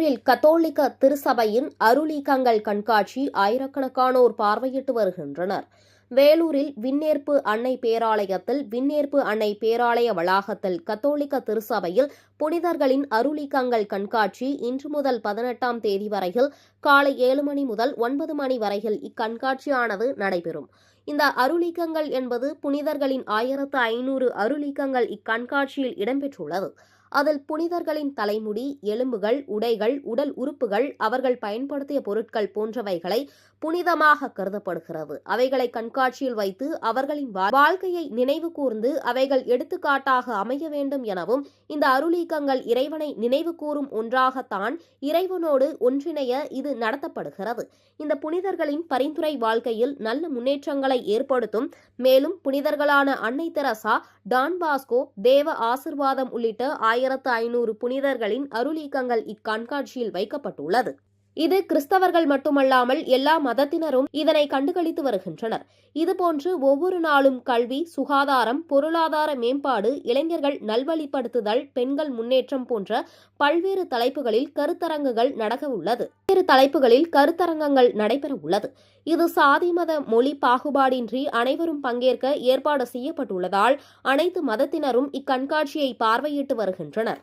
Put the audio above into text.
வேலூரில் கத்தோலிக்க திருச்சபையின் அருளீக்கங்கள் கண்காட்சி ஆயிரக்கணக்கானோர் பார்வையிட்டு வருகின்றனர். வேலூரில் விண்ணேற்பு அன்னை பேராலயத்தில் விண்ணேற்பு அன்னை பேராலய வளாகத்தில் கத்தோலிக்க திருச்சபையில் புனிதர்களின் அருளீக்கங்கள் கண்காட்சி இன்று முதல் 18ஆம் தேதி வரையில் காலை 7 மணி முதல் 9 மணி வரையில் இக்கண்காட்சியானது நடைபெறும். இந்த அருளீக்கங்கள் என்பது புனிதர்களின் 1500 அருளீக்கங்கள் இக்கண்காட்சியில் இடம்பெற்றுள்ளது. அதில் புனிதர்களின் தலைமுடி, எலும்புகள், உடைகள், உடல் உறுப்புகள், அவர்கள் பயன்படுத்திய பொருட்கள் போன்றவைகளை புனிதமாக கருதப்படுகிறது. அவைகளை கண்காட்சியில் வைத்து அவர்களின் வாழ்க்கையை நினைவு கூர்ந்து அவைகள் எடுத்துக்காட்டாக அமைய வேண்டும் எனவும், இந்த அருளீக்கங்கள் இறைவனை நினைவு கூறும் ஒன்றாகத்தான் இறைவனோடு ஒன்றிணைய இது நடத்தப்படுகிறது. இந்த புனிதர்களின் பரிந்துரை வாழ்க்கையில் நல்ல முன்னேற்றங்களை ஏற்படுத்தும். மேலும் புனிதர்களான அன்னை தெரசா, டான் பாஸ்கோ, தேவ ஆசிர்வாதம் உள்ளிட்ட 1500 புனிதர்களின் அருளீக்கங்கள் இக்கண்காட்சியில் வைக்கப்பட்டுள்ளது. இது கிறிஸ்தவர்கள் மட்டுமல்லாமல் எல்லா மதத்தினரும் இதனை கண்டுகளித்து வருகின்றனர். இதுபோன்று ஒவ்வொரு நாளும் கல்வி, சுகாதாரம், பொருளாதார மேம்பாடு, இளைஞர்கள் நல்வழிப்படுத்துதல், பெண்கள் முன்னேற்றம் போன்ற பல்வேறு தலைப்புகளில் கருத்தரங்குகள் நடக்க உள்ளது. பல்வேறு தலைப்புகளில் கருத்தரங்கங்கள் நடைபெற உள்ளது. இது சாதி, மத, மொழி பாகுபாடின்றி அனைவரும் பங்கேற்க ஏற்பாடு செய்யப்பட்டுள்ளதால் அனைத்து மதத்தினரும் இக்கண்காட்சியை பார்வையிட்டு வருகின்றனர்.